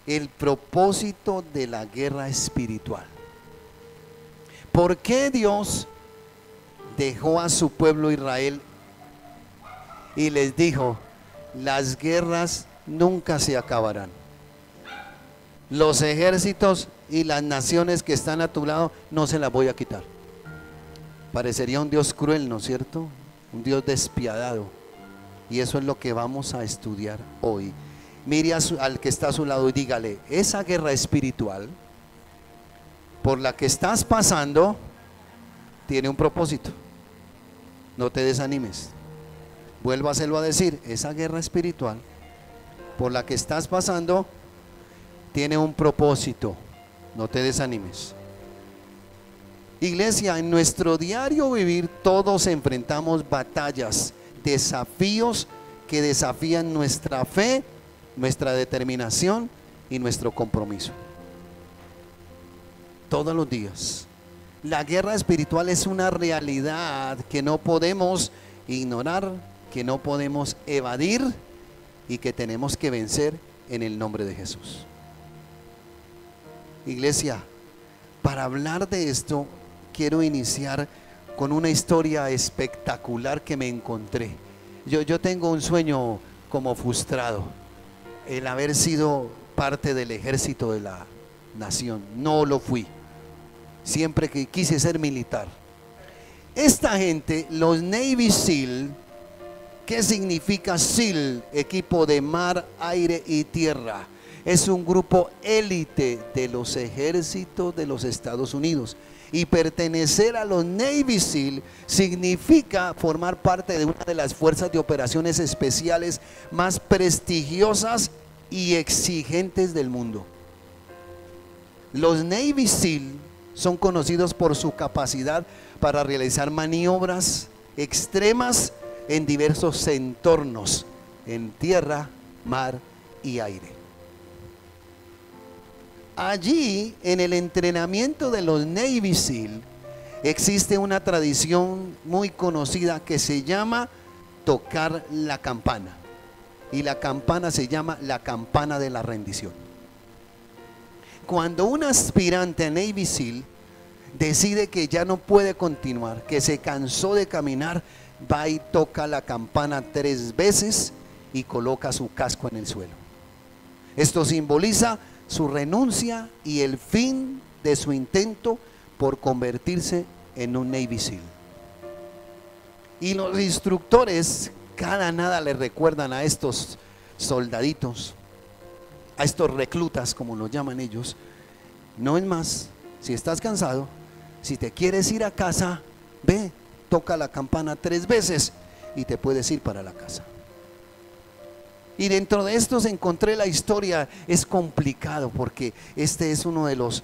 el propósito de la guerra espiritual. ¿Por qué Dios dejó a su pueblo Israel y les dijo: las guerras nunca se acabarán? Los ejércitos y las naciones que están a tu lado no se las voy a quitar. Parecería un Dios cruel, ¿no es cierto? Un Dios despiadado. Y eso es lo que vamos a estudiar hoy. Mire al que está a su lado y dígale: esa guerra espiritual por la que estás pasando tiene un propósito. No te desanimes. Vuélvaselo a decir: esa guerra espiritual por la que estás pasando tiene un propósito. No te desanimes. Iglesia, en nuestro diario vivir todos enfrentamos batallas, desafíos que desafían nuestra fe, nuestra determinación y nuestro compromiso. Todos los días. La guerra espiritual es una realidad que no podemos ignorar, que no podemos evadir y que tenemos que vencer en el nombre de Jesús. Iglesia, para hablar de esto, quiero iniciar con una historia espectacular que me encontré. Yo tengo un sueño como frustrado, el haber sido parte del ejército de la nación. No lo fui, siempre que quise ser militar. Esta gente, los Navy SEAL, ¿qué significa SEAL? Equipo de mar, aire y tierra. Es un grupo élite de los ejércitos de los Estados Unidos. Y pertenecer a los Navy SEAL significa formar parte de una de las fuerzas de operaciones especiales más prestigiosas y exigentes del mundo. Los Navy SEAL son conocidos por su capacidad para realizar maniobras extremas en diversos entornos, en tierra, mar y aire. Allí, en el entrenamiento de los Navy SEAL, existe una tradición muy conocida que se llama tocar la campana. Y la campana se llama la campana de la rendición. Cuando un aspirante a Navy SEAL decide que ya no puede continuar, que se cansó de caminar, va y toca la campana 3 veces y coloca su casco en el suelo. Esto simboliza su renuncia y el fin de su intento por convertirse en un Navy SEAL. Y los instructores cada nada le recuerdan a estos soldaditos, a estos reclutas como los llaman ellos: no es más, si estás cansado, si te quieres ir a casa, ve, toca la campana 3 veces y te puedes ir para la casa. Y dentro de estos encontré la historia. Es complicado porque este es uno de los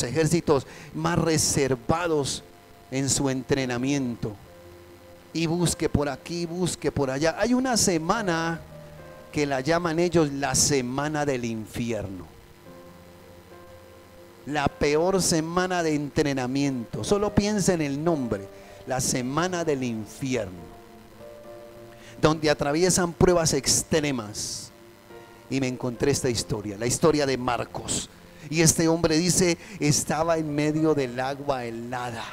ejércitos más reservados en su entrenamiento. Y busque por aquí, busque por allá. Hay una semana que la llaman ellos la semana del infierno. La peor semana de entrenamiento. Solo piensa en el nombre: la semana del infierno, donde atraviesan pruebas extremas. Y me encontré esta historia, la historia de Marcos. Y este hombre dice: estaba en medio del agua helada,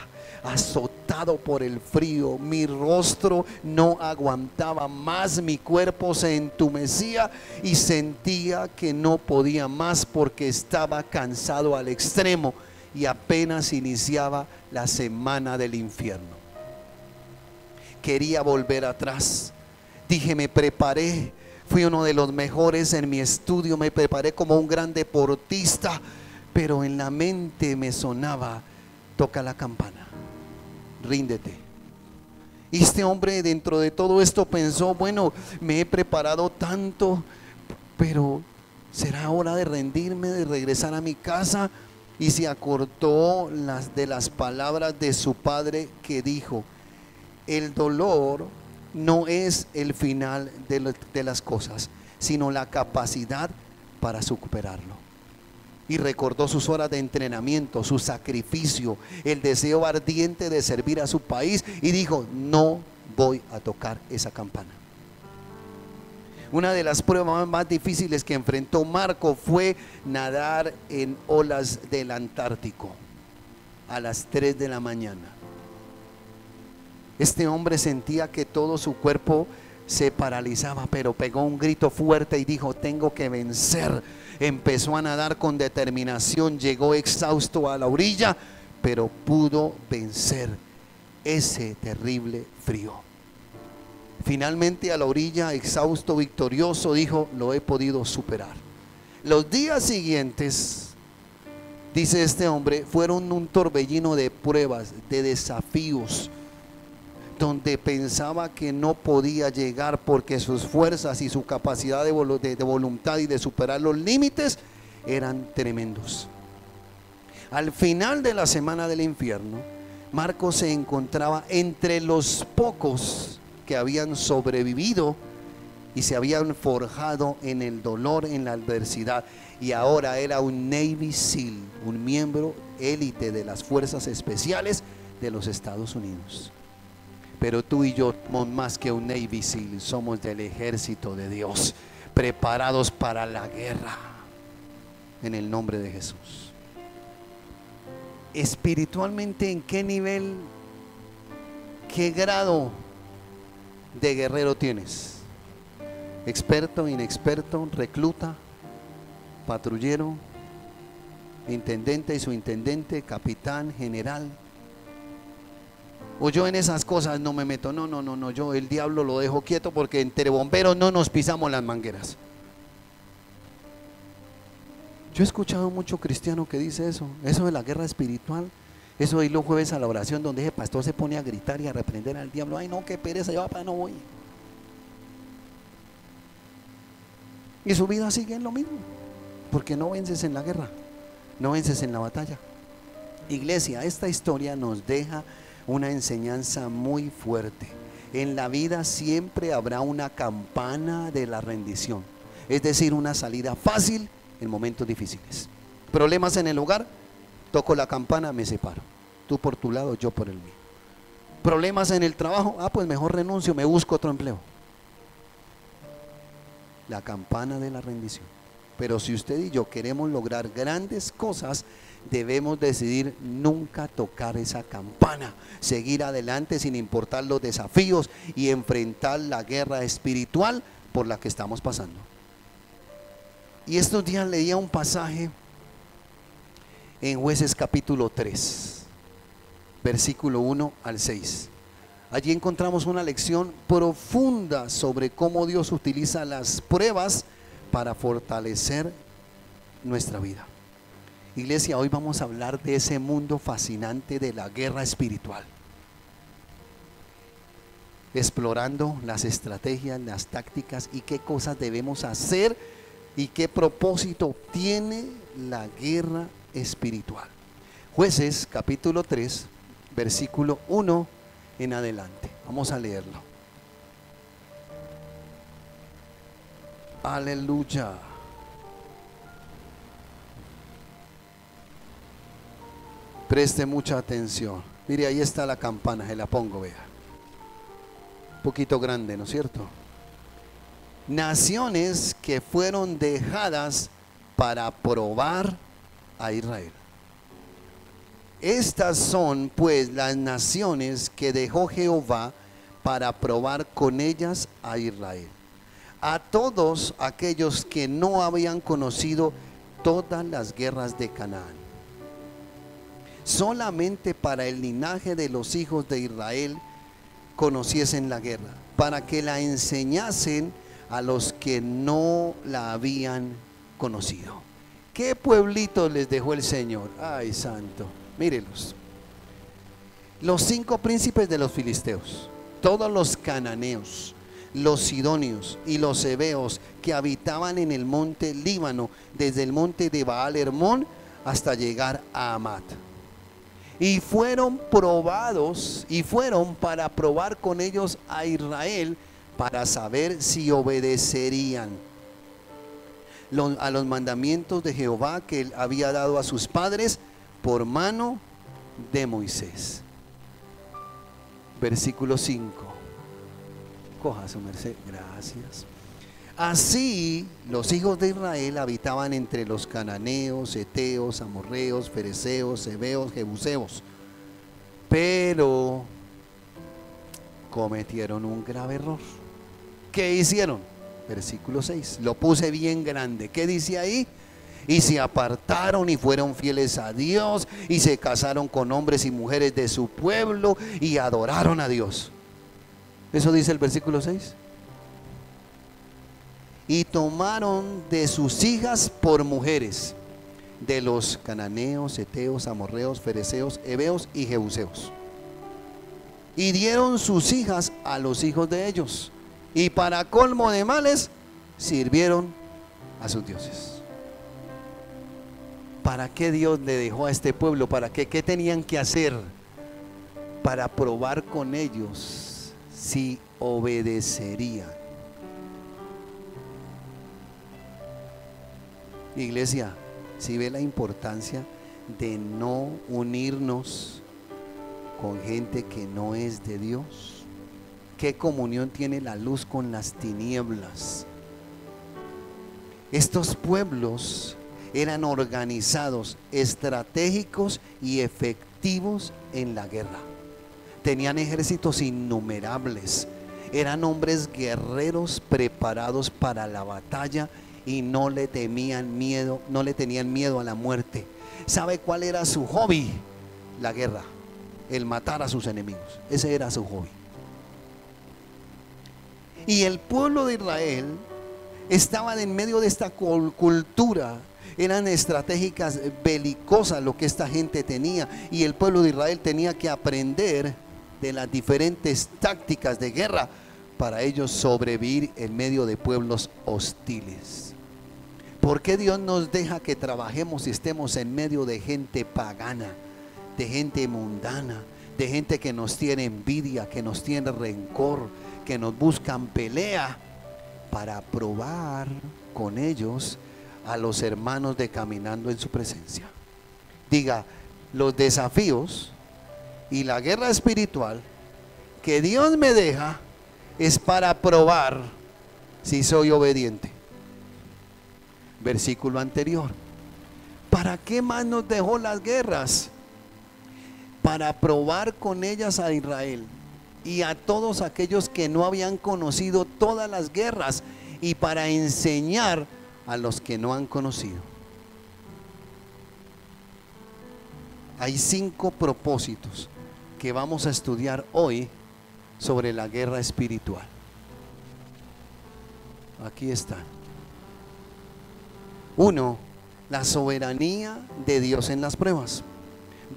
azotado por el frío, mi rostro no aguantaba más, mi cuerpo se entumecía y sentía que no podía más porque estaba cansado al extremo y apenas iniciaba la semana del infierno. Quería volver atrás. Dije: me preparé, fui uno de los mejores en mi estudio, me preparé como un gran deportista, pero en la mente me sonaba: toca la campana, ríndete. Y este hombre, dentro de todo esto, pensó: bueno, me he preparado tanto, pero ¿será hora de rendirme, de regresar a mi casa? Y se acordó de las palabras de su padre que dijo: el dolor no es el final de las cosas, sino la capacidad para superarlo. Y recordó sus horas de entrenamiento, su sacrificio, el deseo ardiente de servir a su país, y dijo: no voy a tocar esa campana. Una de las pruebas más difíciles que enfrentó Marco fue nadar en olas del Antártico a las 3 de la mañana. Este hombre sentía que todo su cuerpo se paralizaba, pero pegó un grito fuerte y dijo: tengo que vencer. Empezó a nadar con determinación, llegó exhausto a la orilla, pero pudo vencer ese terrible frío. Finalmente, a la orilla, exhausto, victorioso, dijo: lo he podido superar. Los días siguientes, dice este hombre, fueron un torbellino de pruebas, de desafíos, donde pensaba que no podía llegar porque sus fuerzas y su capacidad de voluntad y de superar los límites eran tremendos. Al final de la semana del infierno, Marcos se encontraba entre los pocos que habían sobrevivido y se habían forjado en el dolor, en la adversidad, y ahora era un Navy SEAL, un miembro élite de las fuerzas especiales de los Estados Unidos. Pero tú y yo somos más que un Navy SEAL, somos del ejército de Dios, preparados para la guerra en el nombre de Jesús. Espiritualmente, ¿en qué nivel, qué grado de guerrero tienes? Experto, inexperto, recluta, patrullero, intendente y subintendente, capitán, general. O yo en esas cosas no me meto. No, yo el diablo lo dejo quieto, porque entre bomberos no nos pisamos las mangueras. Yo he escuchado mucho cristiano que dice eso de la guerra espiritual. Eso de ir los jueves a la oración, donde ese pastor se pone a gritar y a reprender al diablo. Ay no, qué pereza, yo papá no voy. Y su vida sigue en lo mismo, porque no vences en la guerra, no vences en la batalla. Iglesia, esta historia nos deja una enseñanza muy fuerte. En la vida siempre habrá una campana de la rendición, es decir, una salida fácil en momentos difíciles. Problemas en el hogar, toco la campana, me separo. Tú por tu lado, yo por el mío. Problemas en el trabajo, pues mejor renuncio, me busco otro empleo. La campana de la rendición. Pero si usted y yo queremos lograr grandes cosas, debemos decidir nunca tocar esa campana, seguir adelante sin importar los desafíos y enfrentar la guerra espiritual por la que estamos pasando. Y estos días leía un pasaje en Jueces capítulo 3, versículo 1 al 6. Allí encontramos una lección profunda sobre cómo Dios utiliza las pruebas para fortalecer nuestra vida. Iglesia, hoy vamos a hablar de ese mundo fascinante de la guerra espiritual, explorando las estrategias, las tácticas y qué cosas debemos hacer y qué propósito tiene la guerra espiritual. Jueces capítulo 3, versículo 1 en adelante. Vamos a leerlo. Aleluya. Preste mucha atención. Mire, ahí está la campana, se la pongo, vea. Un poquito grande, ¿no es cierto? Naciones que fueron dejadas para probar a Israel. Estas son pues las naciones que dejó Jehová para probar con ellas a Israel, a todos aquellos que no habían conocido todas las guerras de Canaán. Solamente para el linaje de los hijos de Israel conociesen la guerra, para que la enseñasen a los que no la habían conocido. ¿Qué pueblitos les dejó el Señor? Ay, santo, mírelos. Los 5 príncipes de los filisteos, todos los cananeos, los sidonios y los heveos que habitaban en el monte Líbano, desde el monte de Baal Hermón hasta llegar a Amat. Y fueron probados, y fueron para probar con ellos a Israel, para saber si obedecerían a los mandamientos de Jehová que él había dado a sus padres por mano de Moisés. Versículo 5. Coja su merced, gracias. Así los hijos de Israel habitaban entre los cananeos, heteos, amorreos, fereceos, heveos, jebuseos, pero cometieron un grave error. ¿Qué hicieron? Versículo 6, lo puse bien grande. ¿Qué dice ahí? Y se apartaron y fueron fieles a Dios y se casaron con hombres y mujeres de su pueblo y adoraron a Dios. Eso dice el versículo 6. Y tomaron de sus hijas por mujeres de los cananeos, heteos, amorreos, fereceos, heveos y jebuseos, y dieron sus hijas a los hijos de ellos, y para colmo de males sirvieron a sus dioses. ¿Para qué Dios le dejó a este pueblo? ¿Para qué? ¿Qué tenían que hacer? Para probar con ellos si obedecerían. Iglesia, ¿sí ve la importancia de no unirnos con gente que no es de Dios? ¿Qué comunión tiene la luz con las tinieblas? Estos pueblos eran organizados, estratégicos y efectivos en la guerra. Tenían ejércitos innumerables. Eran hombres guerreros preparados para la batalla y no le tenían miedo a la muerte. ¿Sabe cuál era su hobby? La guerra, el matar a sus enemigos. Ese era su hobby. Y el pueblo de Israel estaba en medio de esta cultura. Eran estratégicas, belicosas lo que esta gente tenía, y el pueblo de Israel tenía que aprender de las diferentes tácticas de guerra para ellos sobrevivir en medio de pueblos hostiles. ¿Por qué Dios nos deja que trabajemos y estemos en medio de gente pagana, de gente mundana, de gente que nos tiene envidia, que nos tiene rencor, que nos buscan pelea? Para probar con ellos a los hermanos de caminando en su presencia. Diga, los desafíos y la guerra espiritual que Dios me deja es para probar si soy obediente. Versículo anterior. ¿Para qué más nos dejó las guerras? Para probar con ellas a Israel y a todos aquellos que no habían conocido todas las guerras, y para enseñar a los que no han conocido. Hay 5 propósitos que vamos a estudiar hoy sobre la guerra espiritual. Aquí están. 1. La soberanía de Dios en las pruebas.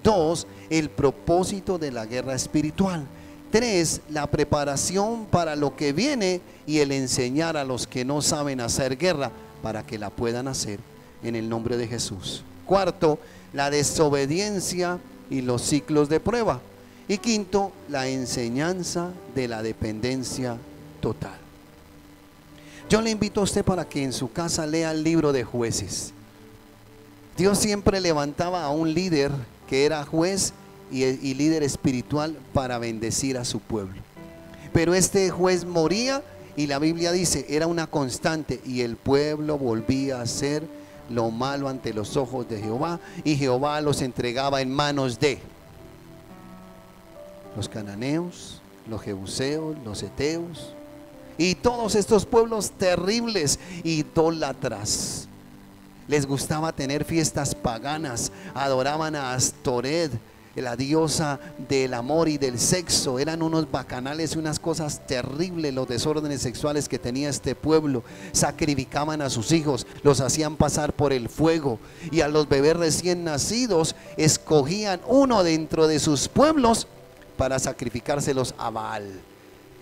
2. El propósito de la guerra espiritual. 3. La preparación para lo que viene y el enseñar a los que no saben hacer guerra para que la puedan hacer en el nombre de Jesús. 4. La desobediencia y los ciclos de prueba. Y 5. La enseñanza de la dependencia total. Yo le invito a usted para que en su casa lea el libro de Jueces. Dios siempre levantaba a un líder que era juez y líder espiritual para bendecir a su pueblo. Pero este juez moría y la Biblia dice, era una constante, y el pueblo volvía a hacer lo malo ante los ojos de Jehová, y Jehová los entregaba en manos de los cananeos, los jebuseos, los heteos y todos estos pueblos terribles, idólatras. Les gustaba tener fiestas paganas, adoraban a Astoret, la diosa del amor y del sexo. Eran unos bacanales y unas cosas terribles los desórdenes sexuales que tenía este pueblo. Sacrificaban a sus hijos, los hacían pasar por el fuego, y a los bebés recién nacidos escogían uno dentro de sus pueblos para sacrificárselos a Baal.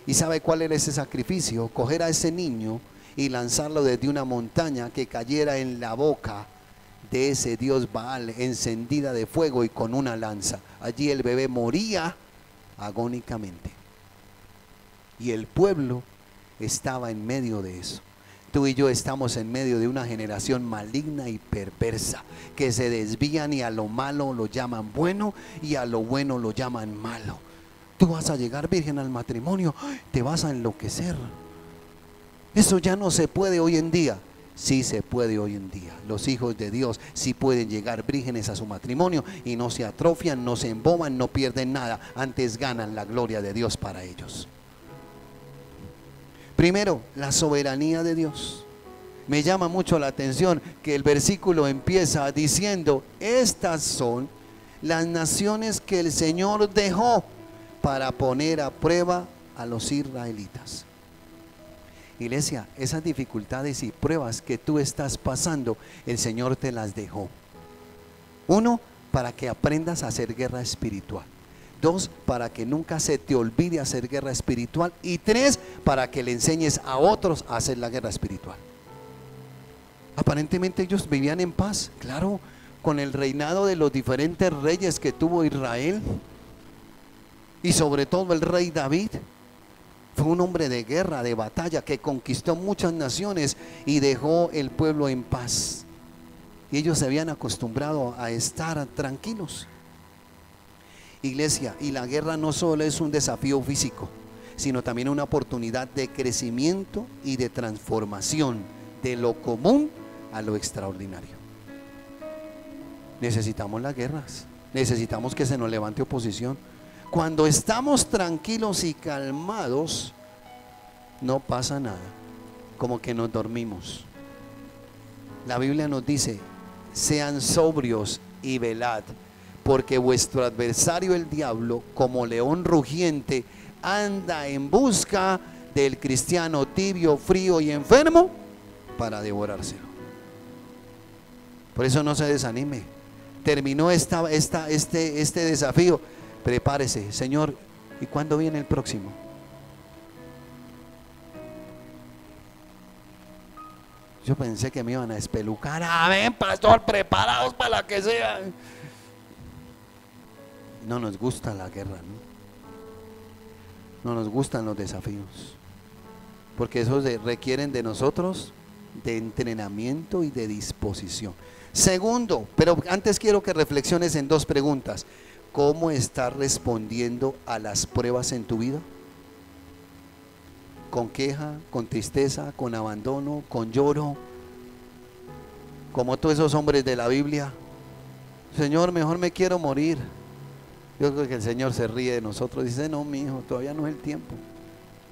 ¿Y sabe cuál era ese sacrificio? Coger a ese niño y lanzarlo desde una montaña que cayera en la boca de ese dios Baal, encendida de fuego y con una lanza. Allí el bebé moría agónicamente, y el pueblo estaba en medio de eso. Tú y yo estamos en medio de una generación maligna y perversa, que se desvían y a lo malo lo llaman bueno y a lo bueno lo llaman malo. Tú vas a llegar virgen al matrimonio, te vas a enloquecer. Eso ya no se puede hoy en día. Sí se puede hoy en día. Los hijos de Dios sí pueden llegar vírgenes a su matrimonio y no se atrofian, no se emboban, no pierden nada. Antes ganan la gloria de Dios para ellos. Primero, la soberanía de Dios. Me llama mucho la atención que el versículo empieza diciendo: estas son las naciones que el Señor dejó para poner a prueba a los israelitas. Iglesia, esas dificultades y pruebas que tú estás pasando, el Señor te las dejó. Uno, para que aprendas a hacer guerra espiritual. Dos, para que nunca se te olvide hacer guerra espiritual. Y tres, para que le enseñes a otros a hacer la guerra espiritual. Aparentemente ellos vivían en paz, claro, con el reinado de los diferentes reyes que tuvo Israel. Y sobre todo el rey David. Fue un hombre de guerra, de batalla, que conquistó muchas naciones y dejó el pueblo en paz. Y ellos se habían acostumbrado a estar tranquilos. Iglesia, y la guerra no solo es un desafío físico, sino también una oportunidad de crecimiento y de transformación de lo común a lo extraordinario. Necesitamos las guerras, necesitamos que se nos levante oposición. Cuando estamos tranquilos y calmados, no pasa nada, como que nos dormimos. La Biblia nos dice: sean sobrios y velad, porque vuestro adversario el diablo, como león rugiente, anda en busca del cristiano tibio, frío y enfermo para devorárselo. Por eso no se desanime. Terminó este desafío. Prepárese, Señor, ¿y cuándo viene el próximo? Yo pensé que me iban a espelucar. Amén, pastor, preparados para la que sea. No nos gusta la guerra, ¿no? No nos gustan los desafíos, porque esos requieren de nosotros de entrenamiento y de disposición. Segundo, pero antes quiero que reflexiones en dos preguntas. ¿Cómo estás respondiendo a las pruebas en tu vida? ¿Con queja, con tristeza, con abandono, con lloro? Como todos esos hombres de la Biblia. Señor, mejor me quiero morir. Yo creo que el Señor se ríe de nosotros. Dice: no, mi hijo, todavía no es el tiempo.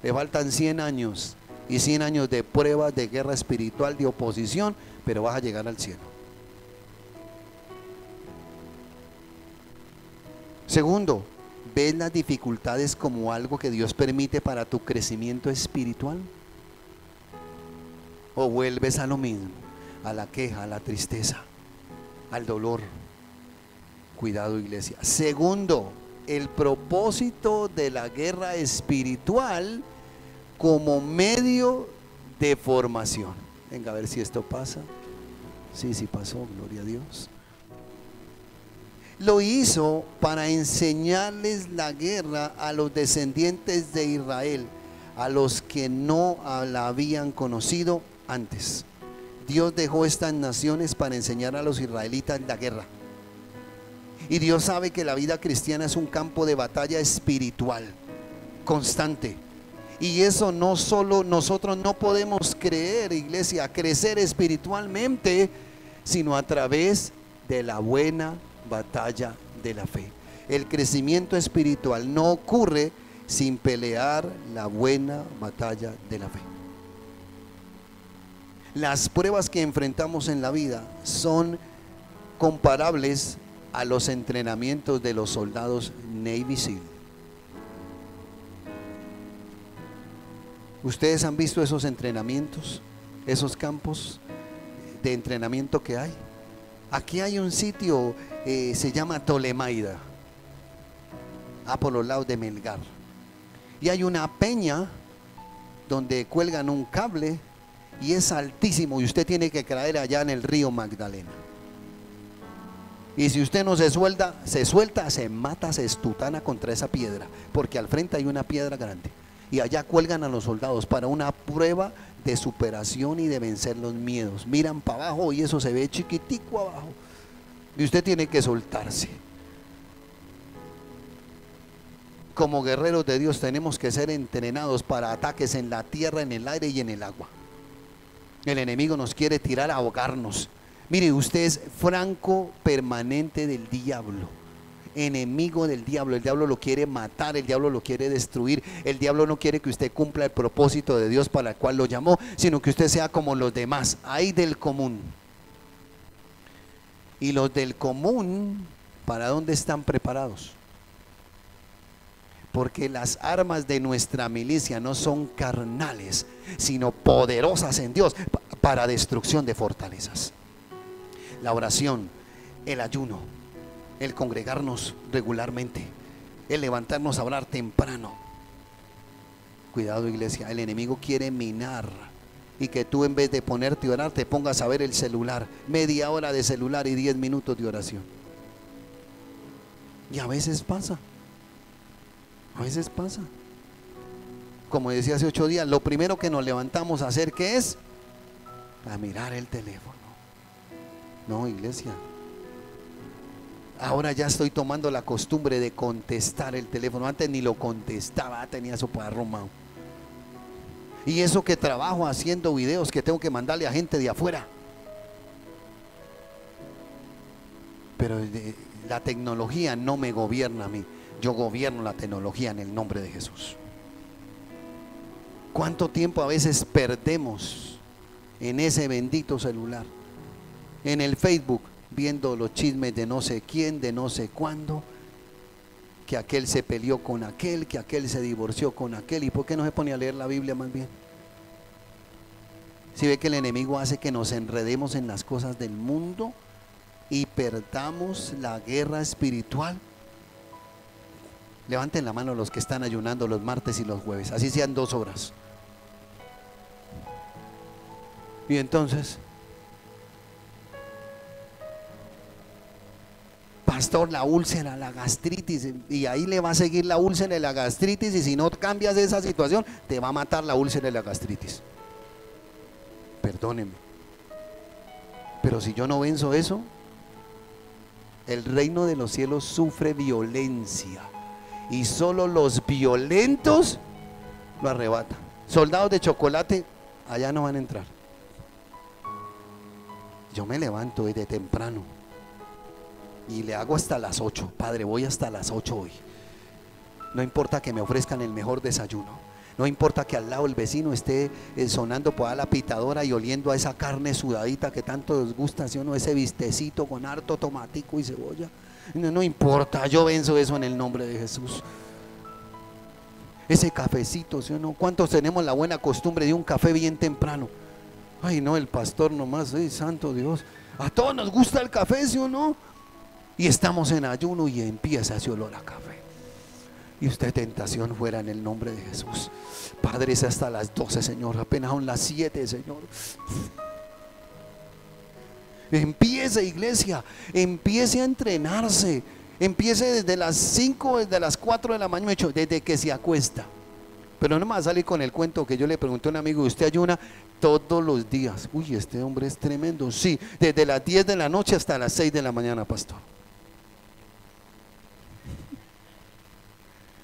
Le faltan 100 años. Y 100 años de pruebas, de guerra espiritual, de oposición. Pero vas a llegar al cielo. Segundo, ¿ves las dificultades como algo que Dios permite para tu crecimiento espiritual? ¿O vuelves a lo mismo? A la queja, a la tristeza, al dolor. Cuidado, iglesia. Segundo, el propósito de la guerra espiritual como medio de formación. Venga, a ver si esto pasa. Sí, sí pasó, gloria a Dios. Lo hizo para enseñarles la guerra a los descendientes de Israel, a los que no la habían conocido antes. Dios dejó estas naciones para enseñar a los israelitas la guerra. Y Dios sabe que la vida cristiana es un campo de batalla espiritual constante. Y eso no solo nosotros no podemos creer, iglesia, crecer espiritualmente, sino a través de la buena batalla de la fe. El crecimiento espiritual no ocurre sin pelear la buena batalla de la fe. Las pruebas que enfrentamos en la vida son comparables a los entrenamientos de los soldados Navy SEAL. ¿Ustedes han visto esos entrenamientos, esos campos de entrenamiento que hay? Aquí hay un sitio, se llama Tolemaida, por los lados de Melgar. Y hay una peña donde cuelgan un cable y es altísimo, y usted tiene que caer allá en el río Magdalena. Y si usted no se suelta, se mata, se estutana contra esa piedra, porque al frente hay una piedra grande. Y allá cuelgan a los soldados para una prueba de superación y de vencer los miedos. Miran para abajo y eso se ve chiquitico abajo. Y usted tiene que soltarse. Como guerreros de Dios tenemos que ser entrenados para ataques en la tierra, en el aire y en el agua. El enemigo nos quiere tirar a ahogarnos. Mire, usted es franco permanente del diablo, enemigo del diablo. El diablo lo quiere matar, el diablo lo quiere destruir. El diablo no quiere que usted cumpla el propósito de Dios para el cual lo llamó, sino que usted sea como los demás. Hay del común. Y los del común, ¿para dónde están preparados? Porque las armas de nuestra milicia no son carnales, sino poderosas en Dios para destrucción de fortalezas. La oración, el ayuno, el congregarnos regularmente, el levantarnos a orar temprano. Cuidado, iglesia, el enemigo quiere minar y que tú, en vez de ponerte a orar, te pongas a ver el celular, media hora de celular y 10 minutos de oración. Y a veces pasa. A veces pasa. Como decía hace 8 días, lo primero que nos levantamos a hacer, ¿qué es? A mirar el teléfono. No, iglesia. Ahora ya estoy tomando la costumbre de contestar el teléfono. Antes ni lo contestaba, tenía eso para arrumado. Y eso que trabajo haciendo videos que tengo que mandarle a gente de afuera. Pero la tecnología no me gobierna a mí. Yo gobierno la tecnología en el nombre de Jesús. ¿Cuánto tiempo a veces perdemos en ese bendito celular? En el Facebook, viendo los chismes de no sé quién, de no sé cuándo, que aquel se peleó con aquel, que aquel se divorció con aquel. ¿Y por qué no se pone a leer la Biblia más bien? Si ve que el enemigo hace que nos enredemos en las cosas del mundo y perdamos la guerra espiritual. Levanten la mano los que están ayunando los martes y los jueves, así sean 2 horas. Y entonces, pastor, la úlcera, la gastritis, y ahí le va a seguir la úlcera y la gastritis, y si no cambias esa situación, te va a matar la úlcera y la gastritis. Perdónenme, pero si yo no venzo eso, el reino de los cielos sufre violencia. Y solo los violentos lo arrebatan. Soldados de chocolate allá no van a entrar. Yo me levanto desde temprano y le hago hasta las 8. Padre, voy hasta las 8 hoy. No importa que me ofrezcan el mejor desayuno. No importa que al lado el vecino esté sonando por la pitadora y oliendo a esa carne sudadita que tanto les gusta, ¿sí o no? Ese bistecito con harto tomatico y cebolla. No importa, yo venzo eso en el nombre de Jesús. Ese cafecito, ¿sí o no? ¿Cuántos tenemos la buena costumbre de un café bien temprano? Ay, no, el pastor nomás, ay, santo Dios. A todos nos gusta el café, ¿sí o no? Y estamos en ayuno y empieza ese olor a café. Y usted, tentación fuera en el nombre de Jesús. Padre, es hasta las 12, Señor. Apenas son las 7, Señor. Empiece, iglesia, empiece a entrenarse. Empiece desde las 5, desde las 4 de la mañana, desde que se acuesta. Pero no me va a salir con el cuento que yo le pregunté a un amigo: ¿usted ayuna todos los días? Uy, este hombre es tremendo. Sí, desde las 10 de la noche hasta las 6 de la mañana, pastor.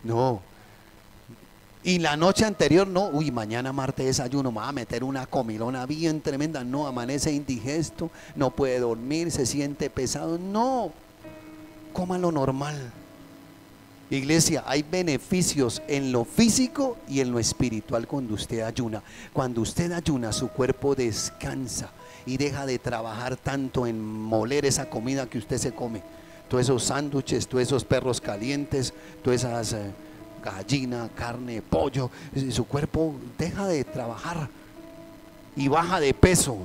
No. Y la noche anterior no. Uy, mañana martes desayuno, me va a meter una comilona bien tremenda. No, amanece indigesto, no puede dormir, se siente pesado. No, coma lo normal. Iglesia, hay beneficios en lo físico y en lo espiritual cuando usted ayuna. Cuando usted ayuna, su cuerpo descansa y deja de trabajar tanto en moler esa comida que usted se come. Todos esos sándwiches, todos esos perros calientes, todas esas gallina, carne, pollo. Su cuerpo deja de trabajar y baja de peso.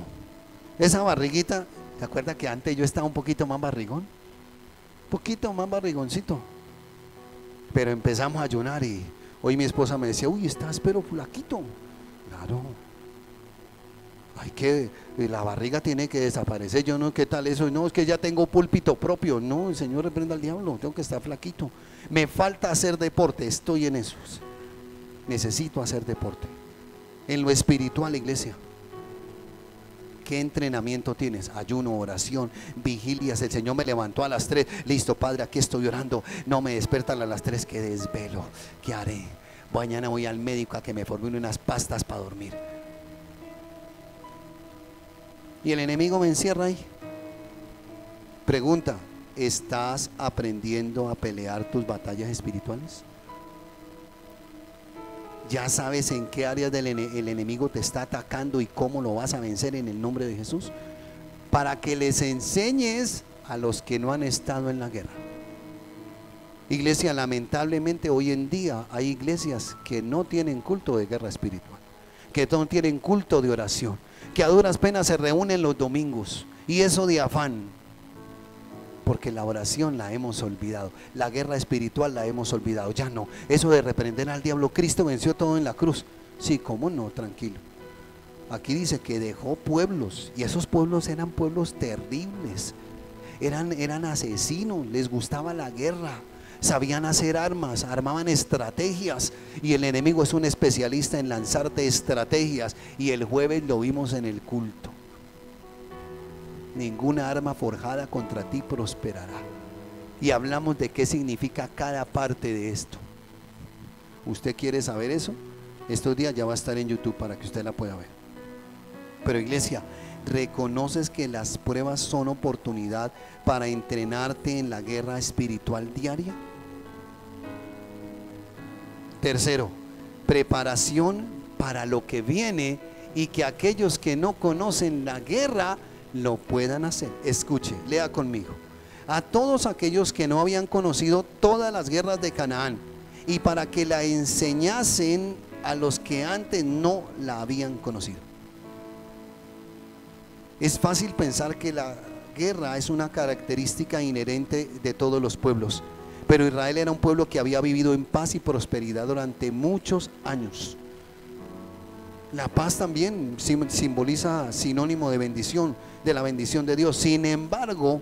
Esa barriguita, ¿se acuerda que antes yo estaba un poquito más barrigón? Un poquito más barrigoncito. Pero empezamos a ayunar y hoy mi esposa me decía: uy, estás pero flaquito. Claro, hay que, la barriga tiene que desaparecer. Yo no, ¿qué tal eso? No, es que ya tengo púlpito propio. No, el Señor reprenda al diablo, tengo que estar flaquito. Me falta hacer deporte, estoy en eso. Necesito hacer deporte. En lo espiritual, iglesia, ¿Qué entrenamiento tienes? Ayuno, oración, vigilias. El Señor me levantó a las 3. Listo, Padre, aquí estoy orando. No me despertan a las 3. ¿Qué desvelo? ¿Qué haré? Mañana voy al médico a que me formule unas pastas para dormir. Y el enemigo me encierra ahí. Pregunta: ¿estás aprendiendo a pelear tus batallas espirituales? ¿Ya sabes en qué áreas el enemigo te está atacando y cómo lo vas a vencer en el nombre de Jesús? Para que les enseñes a los que no han estado en la guerra. Iglesia, lamentablemente hoy en día hay iglesias que no tienen culto de guerra espiritual, que no tienen culto de oración, que a duras penas se reúnen los domingos, y eso de afán, porque la oración la hemos olvidado, la guerra espiritual la hemos olvidado. Ya no, eso de reprender al diablo, Cristo venció todo en la cruz. Sí, cómo no, tranquilo. Aquí dice que dejó pueblos, y esos pueblos eran pueblos terribles, eran asesinos, les gustaba la guerra, sabían hacer armas, armaban estrategias, y el enemigo es un especialista en lanzarte estrategias. Y el jueves lo vimos en el culto: ninguna arma forjada contra ti prosperará. Y hablamos de qué significa cada parte de esto. ¿Usted quiere saber eso? Estos días ya va a estar en YouTube para que usted la pueda ver. Pero iglesia, ¿reconoces que las pruebas son oportunidad para entrenarte en la guerra espiritual diaria? Tercero, preparación para lo que viene, y que aquellos que no conocen la guerra lo puedan hacer. Escuche, lea conmigo: a todos aquellos que no habían conocido todas las guerras de Canaán, y para que la enseñasen a los que antes no la habían conocido. Es fácil pensar que la guerra es una característica inherente de todos los pueblos, pero Israel era un pueblo que había vivido en paz y prosperidad durante muchos años. La paz también simboliza, sinónimo de bendición, de la bendición de Dios. Sin embargo,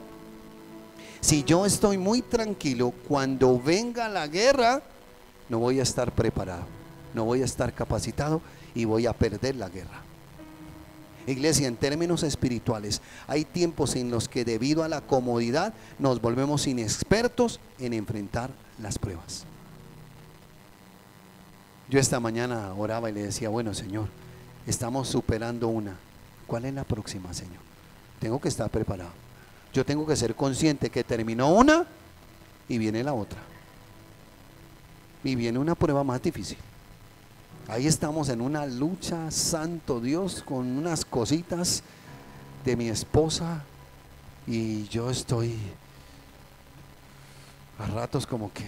si yo estoy muy tranquilo, cuando venga la guerra no voy a estar preparado, no voy a estar capacitado, y voy a perder la guerra. Iglesia, en términos espirituales, hay tiempos en los que debido a la comodidad nos volvemos inexpertos en enfrentar las pruebas. Yo esta mañana oraba y le decía: bueno, Señor, estamos superando una, ¿cuál es la próxima, Señor? Tengo que estar preparado. Yo tengo que ser consciente que terminó una y viene la otra, y viene una prueba más difícil. Ahí estamos en una lucha, santo Dios, con unas cositas de mi esposa, y yo estoy a ratos como que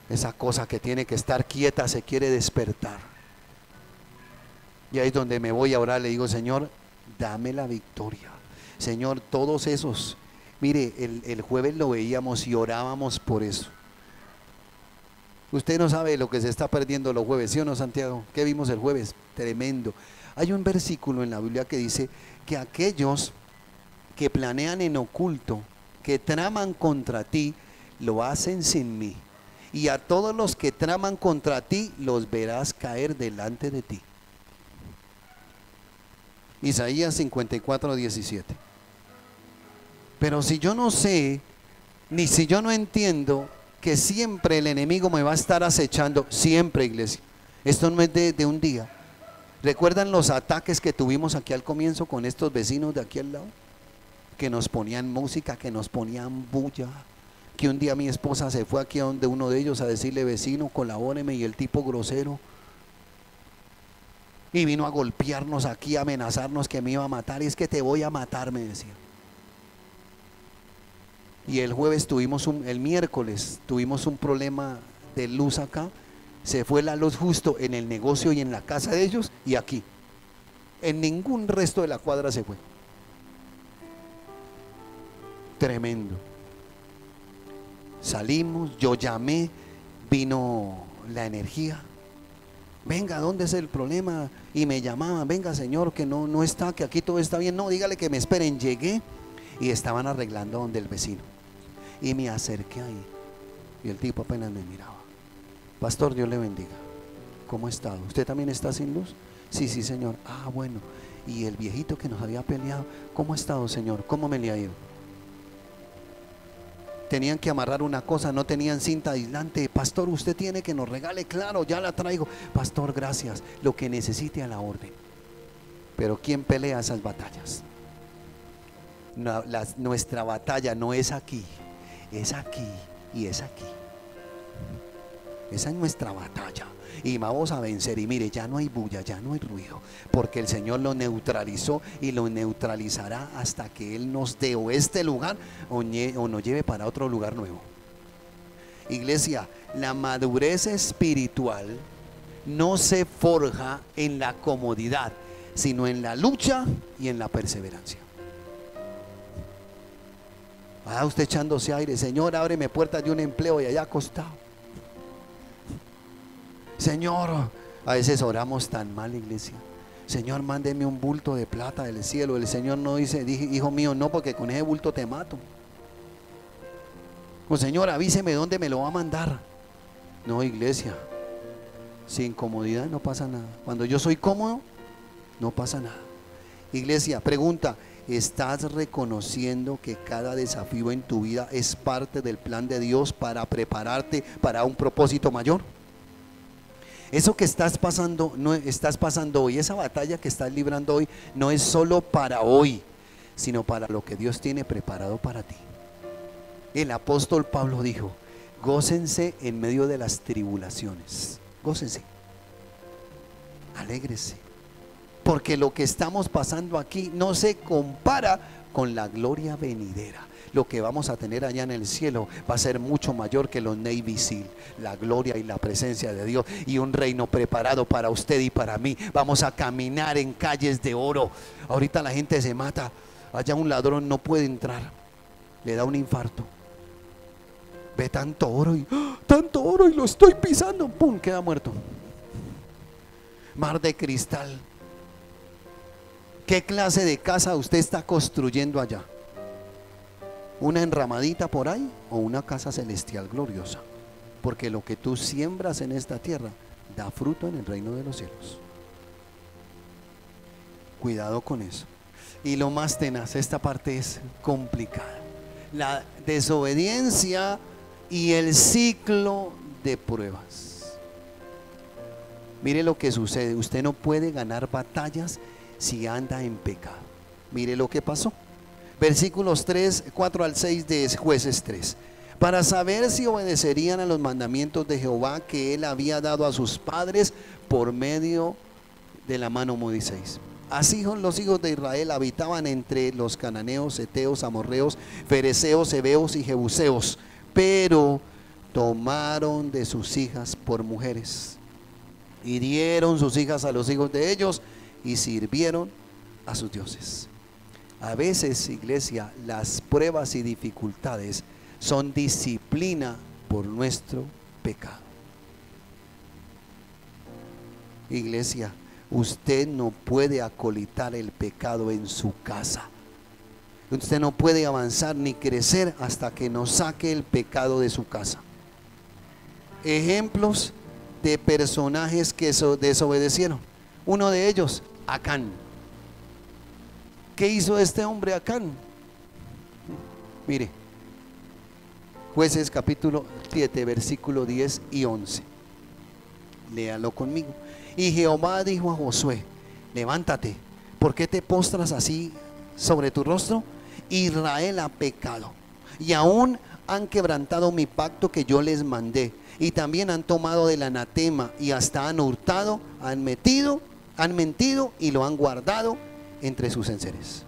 esa cosa que tiene que estar quieta se quiere despertar. Y ahí es donde me voy a orar, le digo: Señor, dame la victoria. Señor, todos esos, mire, el jueves lo veíamos y orábamos por eso. Usted no sabe lo que se está perdiendo los jueves, ¿sí o no, Santiago? ¿Qué vimos el jueves? Tremendo. Hay un versículo en la Biblia que dice que aquellos que planean en oculto, que traman contra ti, lo hacen sin mí. Y a todos los que traman contra ti, los verás caer delante de ti. Isaías 54:17. Pero si yo no sé, ni si yo no entiendo que siempre el enemigo me va a estar acechando, siempre, iglesia, esto no es de un día. ¿Recuerdan los ataques que tuvimos aquí al comienzo con estos vecinos de aquí al lado? Que nos ponían música, que nos ponían bulla, que un día mi esposa se fue aquí a donde uno de ellos a decirle: vecino, colabóreme, y el tipo grosero, y vino a golpearnos aquí, a amenazarnos que me iba a matar. Y es que te voy a matar, me decía. Y el jueves el miércoles tuvimos un problema de luz acá. Se fue la luz justo en el negocio y en la casa de ellos, y aquí en ningún resto de la cuadra se fue. Tremendo. Salimos, yo llamé, vino la energía: venga, ¿dónde es el problema? Y me llamaban: venga, señor, que no está, que aquí todo está bien. No, dígale que me esperen. Llegué y estaban arreglando donde el vecino, y me acerqué ahí, y el tipo apenas me miraba. Pastor, Dios le bendiga. ¿Cómo ha estado? ¿Usted también está sin luz? Sí, sí, Señor. Ah, bueno. Y el viejito que nos había peleado, ¿cómo ha estado, Señor? ¿Cómo me le ha ido? Tenían que amarrar una cosa, no tenían cinta aislante. Pastor, usted tiene que nos regale. Claro, ya la traigo. Pastor, gracias. Lo que necesite a la orden. Pero ¿quién pelea esas batallas? No, nuestra batalla no es aquí, es aquí y es aquí. Esa es nuestra batalla. Y vamos a vencer. Y mire, ya no hay bulla, ya no hay ruido, porque el Señor lo neutralizó y lo neutralizará hasta que Él nos dé o este lugar o nos lleve para otro lugar nuevo. Iglesia, la madurez espiritual no se forja en la comodidad, sino en la lucha y en la perseverancia. Ah, usted echándose aire. Señor, ábreme puertas de un empleo y allá acostado. Señor, a veces oramos tan mal, iglesia. Señor, mándeme un bulto de plata del cielo. El Señor no dice, hijo mío, no, porque con ese bulto te mato. O Señor, avíseme dónde me lo va a mandar. No, iglesia, sin comodidad no pasa nada. Cuando yo soy cómodo, no pasa nada. Iglesia, pregunta: ¿estás reconociendo que cada desafío en tu vida es parte del plan de Dios para prepararte para un propósito mayor? Eso que estás pasando, no estás pasando hoy, esa batalla que estás librando hoy, no es solo para hoy, sino para lo que Dios tiene preparado para ti. El apóstol Pablo dijo: gócense en medio de las tribulaciones. Gócense, alégrese, porque lo que estamos pasando aquí no se compara con la gloria venidera. Lo que vamos a tener allá en el cielo va a ser mucho mayor que los Navy SEAL. La gloria y la presencia de Dios y un reino preparado para usted y para mí. Vamos a caminar en calles de oro. Ahorita la gente se mata. Allá un ladrón no puede entrar, le da un infarto. Ve tanto oro y lo estoy pisando, pum, queda muerto. Mar de cristal. ¿Qué clase de casa usted está construyendo allá? ¿Una enramadita por ahí o una casa celestial gloriosa? Porque lo que tú siembras en esta tierra da fruto en el reino de los cielos. Cuidado con eso. Y lo más tenaz, esta parte es complicada: la desobediencia y el ciclo de pruebas. Mire lo que sucede: usted no puede ganar batallas si anda en pecado. Mire lo que pasó. Versículos 4 al 6 de Jueces 3. Para saber si obedecerían a los mandamientos de Jehová que él había dado a sus padres por medio de la mano de Moisés. Así los hijos de Israel habitaban entre los cananeos, heteos, amorreos, fereceos, heveos y jebuseos, pero tomaron de sus hijas por mujeres y dieron sus hijas a los hijos de ellos y sirvieron a sus dioses. A veces, iglesia, las pruebas y dificultades son disciplina por nuestro pecado. Iglesia, usted no puede acolitar el pecado en su casa. Usted no puede avanzar ni crecer hasta que no saque el pecado de su casa. Ejemplos de personajes que desobedecieron. Uno de ellos, Acán. ¿Qué hizo este hombre Acán? Mire, Jueces capítulo 7, versículo 10 y 11. Léalo conmigo. Y Jehová dijo a Josué: levántate, ¿por qué te postras así sobre tu rostro? Israel ha pecado y aún han quebrantado mi pacto que yo les mandé, y también han tomado del anatema y hasta han hurtado, han mentido y lo han guardado entre sus enseres.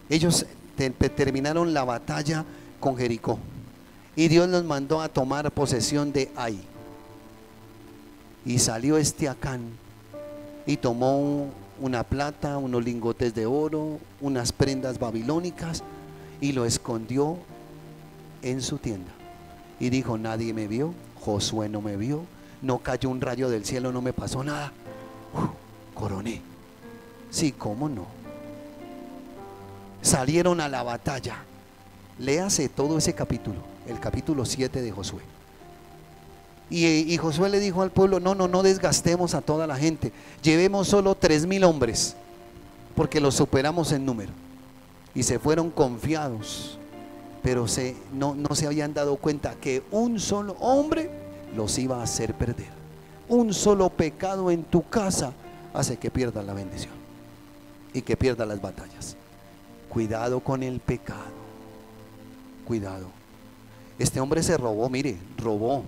Ellos terminaron la batalla con Jericó y Dios los mandó a tomar posesión de Ai. Y salió este Acán y tomó una plata, unos lingotes de oro, unas prendas babilónicas, y lo escondió en su tienda. Y dijo: nadie me vio, Josué no me vio, no cayó un rayo del cielo, no me pasó nada. Coroné. Sí, cómo no. Salieron a la batalla. Léase todo ese capítulo, el capítulo 7 de Josué. Y Josué le dijo al pueblo, no desgastemos a toda la gente, llevemos solo 3,000 hombres, porque los superamos en número. Y se fueron confiados, pero no se habían dado cuenta que un solo hombre los iba a hacer perder. Un solo pecado en tu casa hace que pierdas la bendición y que pierdas las batallas. Cuidado con el pecado, cuidado. Este hombre se robó, mire, robó,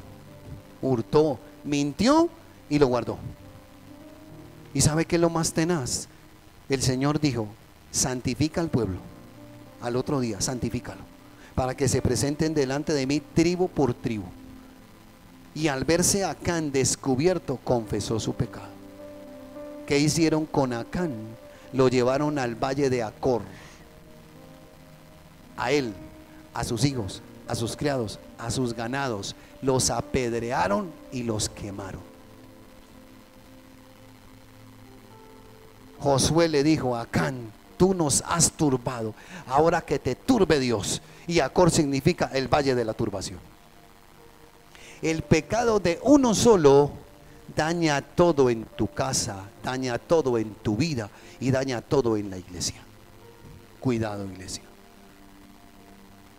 hurtó, mintió y lo guardó. ¿Y sabe qué es lo más tenaz? El Señor dijo, santifica al pueblo. Al otro día, santifícalo, para que se presenten delante de mí tribu por tribu. Y al verse Acán descubierto, confesó su pecado. ¿Qué hicieron con Acán? Lo llevaron al valle de Acor. A él, a sus hijos, a sus criados, a sus ganados, los apedrearon y los quemaron. Josué le dijo a Acán, tú nos has turbado, ahora que te turbe Dios. Y Acor significa el valle de la turbación. El pecado de uno solo daña todo en tu casa, daña todo en tu vida y daña todo en la iglesia. Cuidado, iglesia.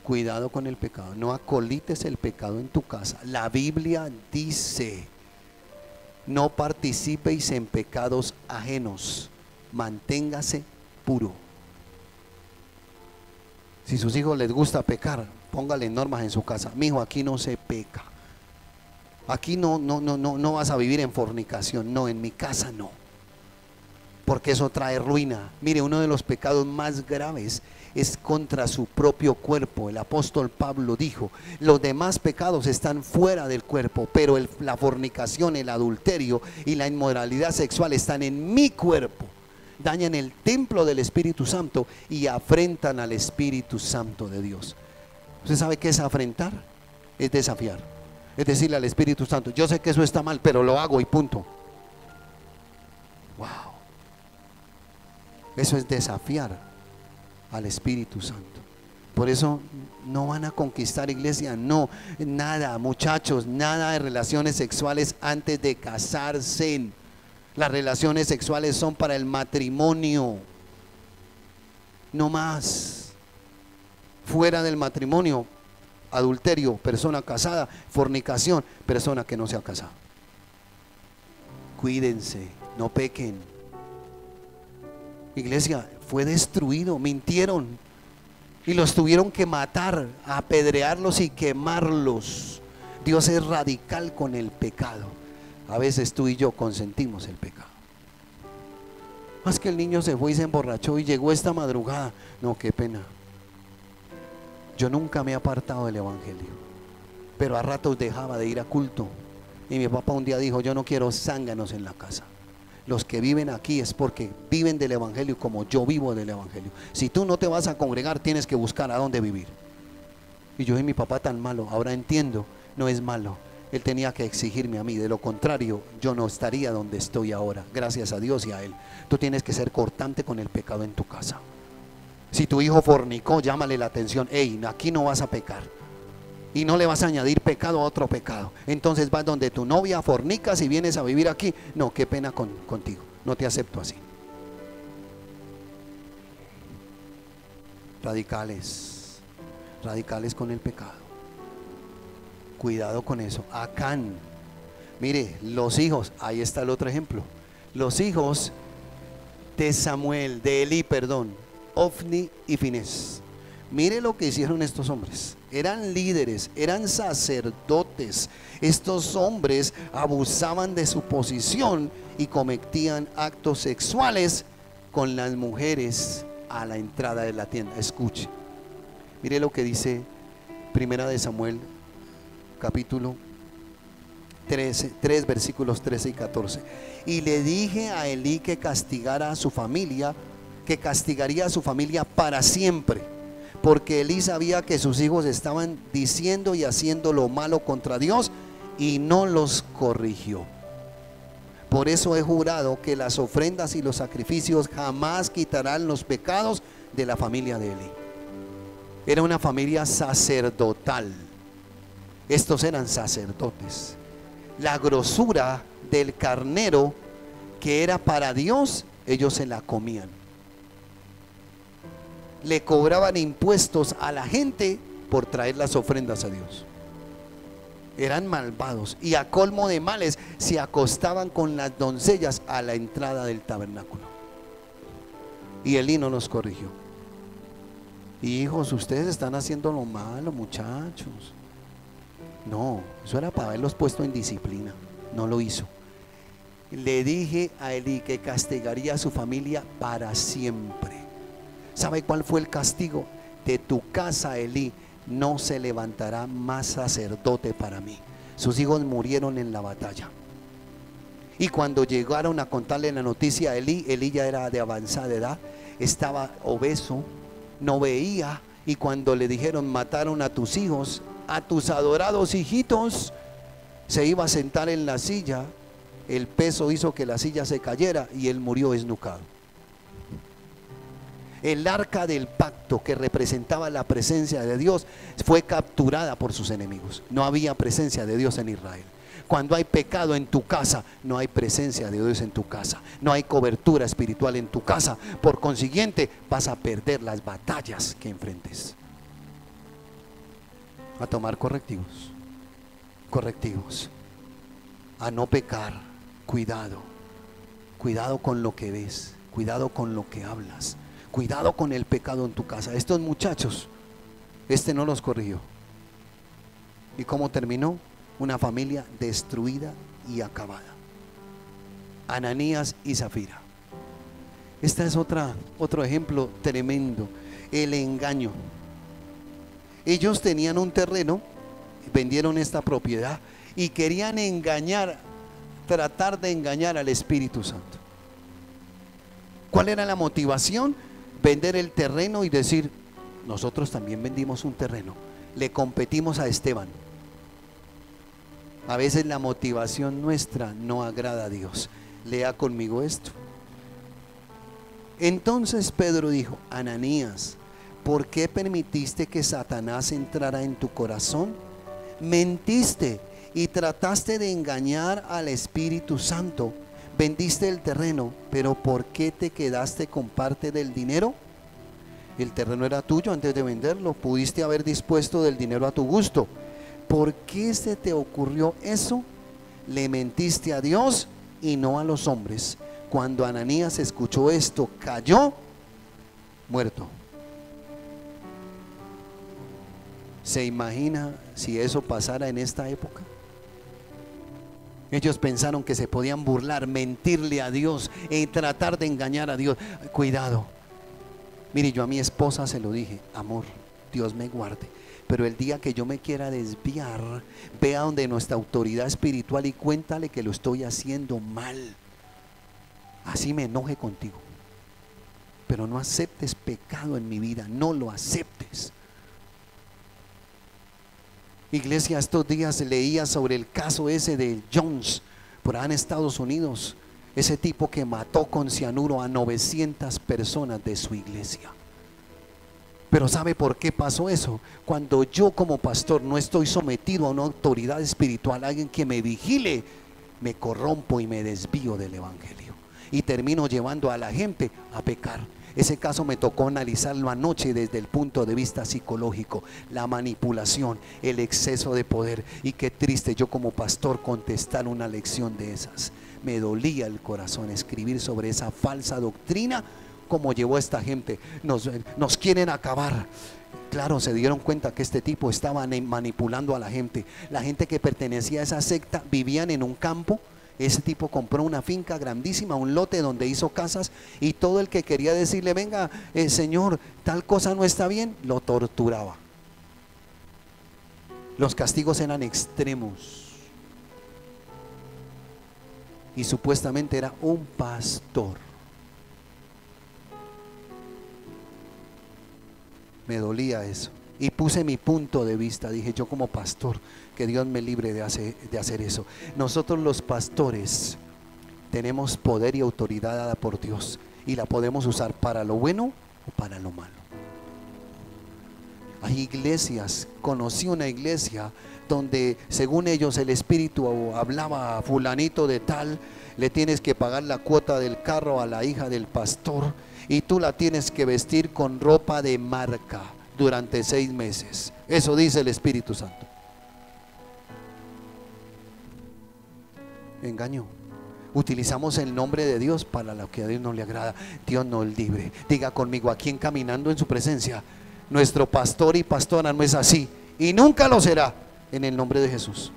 Cuidado con el pecado. No acolites el pecado en tu casa. La Biblia dice, no participéis en pecados ajenos, manténgase puro. Si sus hijos les gusta pecar, póngale normas en su casa. Mijo, aquí no se peca. Aquí no vas a vivir en fornicación. No, en mi casa no. Porque eso trae ruina. Mire, uno de los pecados más graves es contra su propio cuerpo. El apóstol Pablo dijo, los demás pecados están fuera del cuerpo, pero la fornicación, el adulterio y la inmoralidad sexual están en mi cuerpo. Dañan el templo del Espíritu Santo y afrentan al Espíritu Santo de Dios. ¿Usted sabe qué es afrentar? Es desafiar. Es decirle al Espíritu Santo, yo sé que eso está mal, pero lo hago y punto. Wow. Eso es desafiar al Espíritu Santo. Por eso no van a conquistar, iglesia, no, nada, muchachos, nada de relaciones sexuales antes de casarse. Las relaciones sexuales son para el matrimonio, no más. Fuera del matrimonio, adulterio, persona casada; fornicación, persona que no se ha casado. Cuídense, no pequen. Iglesia, fue destruido, mintieron y los tuvieron que matar, apedrearlos y quemarlos. Dios es radical con el pecado. A veces tú y yo consentimos el pecado. Más que el niño se fue y se emborrachó y llegó esta madrugada. No, qué pena. Yo nunca me he apartado del evangelio, pero a ratos dejaba de ir a culto. Y mi papá un día dijo, yo no quiero zánganos en la casa. Los que viven aquí es porque viven del evangelio como yo vivo del evangelio. Si tú no te vas a congregar, tienes que buscar a dónde vivir. Y yo y mi papá tan malo, ahora entiendo, no es malo. Él tenía que exigirme a mí, de lo contrario yo no estaría donde estoy ahora, gracias a Dios y a Él. Tú tienes que ser cortante con el pecado en tu casa. Si tu hijo fornicó, llámale la atención, hey, aquí no vas a pecar. Y no le vas a añadir pecado a otro pecado. Entonces vas donde tu novia, fornicas y vienes a vivir aquí. No, qué pena contigo, no te acepto así. Radicales, radicales con el pecado. Cuidado con eso. Acán, mire, los hijos, ahí está el otro ejemplo. Los hijos de Samuel, de Elí, perdón, Ofni y Finés. Mire lo que hicieron estos hombres. Eran líderes, eran sacerdotes. Estos hombres abusaban de su posición y cometían actos sexuales con las mujeres a la entrada de la tienda. Escuche, mire lo que dice Primera de Samuel, capítulo 3 versículos 13 y 14. Y le dije a Elí que castigara a su familia, que castigaría a su familia para siempre, porque Elí sabía que sus hijos estaban diciendo y haciendo lo malo contra Dios y no los corrigió. Por eso he jurado que las ofrendas y los sacrificios jamás quitarán los pecados de la familia de Elí. Era una familia sacerdotal. Estos eran sacerdotes. la grosura del carnero que era para Dios, ellos se la comían. Le cobraban impuestos a la gente por traer las ofrendas a Dios. Eran malvados, y a colmo de males se acostaban con las doncellas a la entrada del tabernáculo. Y Elí no nos corrigió. Hijos, ustedes están haciendo lo malo, muchachos. No, eso era para haberlos puesto en disciplina. No lo hizo. Le dije a Elí que castigaría a su familia para siempre. ¿Sabe cuál fue el castigo? De tu casa, Elí, no se levantará más sacerdote para mí. Sus hijos murieron en la batalla. Y cuando llegaron a contarle la noticia a Elí, Elí ya era de avanzada edad, estaba obeso, no veía. Y cuando le dijeron: mataron a tus hijos, a tus adorados hijitos, se iba a sentar en la silla. El peso hizo que la silla se cayera y él murió desnucado. El arca del pacto, que representaba la presencia de Dios, fue capturada por sus enemigos. No había presencia de Dios en Israel. Cuando hay pecado en tu casa, no hay presencia de Dios en tu casa. No hay cobertura espiritual en tu casa. Por consiguiente, vas a perder las batallas que enfrentes. A tomar correctivos. Correctivos. A no pecar. Cuidado. Cuidado con lo que ves. Cuidado con lo que hablas. Cuidado con el pecado en tu casa. Estos muchachos, no los corrigió. ¿Y cómo terminó? Una familia destruida y acabada. Ananías y Zafira. Esta es otro ejemplo tremendo. El engaño. Ellos tenían un terreno, vendieron esta propiedad y querían tratar de engañar al Espíritu Santo. ¿Cuál era la motivación? Vender el terreno y decir: nosotros también vendimos un terreno, le competimos a Esteban. A veces la motivación nuestra no agrada a Dios. Lea conmigo esto. Entonces Pedro dijo: Ananías, ¿por qué permitiste que Satanás entrara en tu corazón? Mentiste y trataste de engañar al Espíritu Santo. Vendiste el terreno, pero ¿por qué te quedaste con parte del dinero? El terreno era tuyo antes de venderlo. Pudiste haber dispuesto del dinero a tu gusto. ¿Por qué se te ocurrió eso? Le mentiste a Dios y no a los hombres. Cuando Ananías escuchó esto, cayó muerto. ¿Se imagina si eso pasara en esta época? Ellos pensaron que se podían burlar, mentirle a Dios y tratar de engañar a Dios. Cuidado. Mire, yo a mi esposa se lo dije: amor, Dios me guarde, pero el día que yo me quiera desviar, vea donde nuestra autoridad espiritual y cuéntale que lo estoy haciendo mal. Así me enoje contigo, pero no aceptes pecado en mi vida, no lo aceptes. Iglesia, estos días leía sobre el caso ese de Jones, por allá en Estados Unidos. Ese tipo que mató con cianuro a 900 personas de su iglesia. Pero ¿sabe por qué pasó eso? Cuando yo como pastor no estoy sometido a una autoridad espiritual, alguien que me vigile, me corrompo y me desvío del evangelio y termino llevando a la gente a pecar. Ese caso me tocó analizarlo anoche desde el punto de vista psicológico, la manipulación, el exceso de poder. Y qué triste yo como pastor contestar una lección de esas. Me dolía el corazón escribir sobre esa falsa doctrina, como llevó a esta gente. Nos quieren acabar. Claro, se dieron cuenta que este tipo estaba manipulando a la gente. La gente que pertenecía a esa secta vivían en un campo. Ese tipo compró una finca grandísima, un lote donde hizo casas, y todo el que quería decirle: venga, señor, tal cosa no está bien, lo torturaba. Los castigos eran extremos. Y supuestamente era un pastor. Me dolía eso. Y puse mi punto de vista. Dije: yo como pastor, que Dios me libre de hacer eso. Nosotros los pastores tenemos poder y autoridad dada por Dios, y la podemos usar para lo bueno o para lo malo. Hay iglesias, conocí una iglesia donde según ellos el espíritu hablaba a fulanito de tal, le tienes que pagar la cuota del carro a la hija del pastor y tú la tienes que vestir con ropa de marca durante 6 meses. Eso dice el Espíritu Santo. Engaño. Utilizamos el nombre de Dios para lo que a Dios no le agrada. Dios nos libre. Diga conmigo, aquí en Caminando en su Presencia, nuestro pastor y pastora no es así y nunca lo será, en el nombre de Jesús.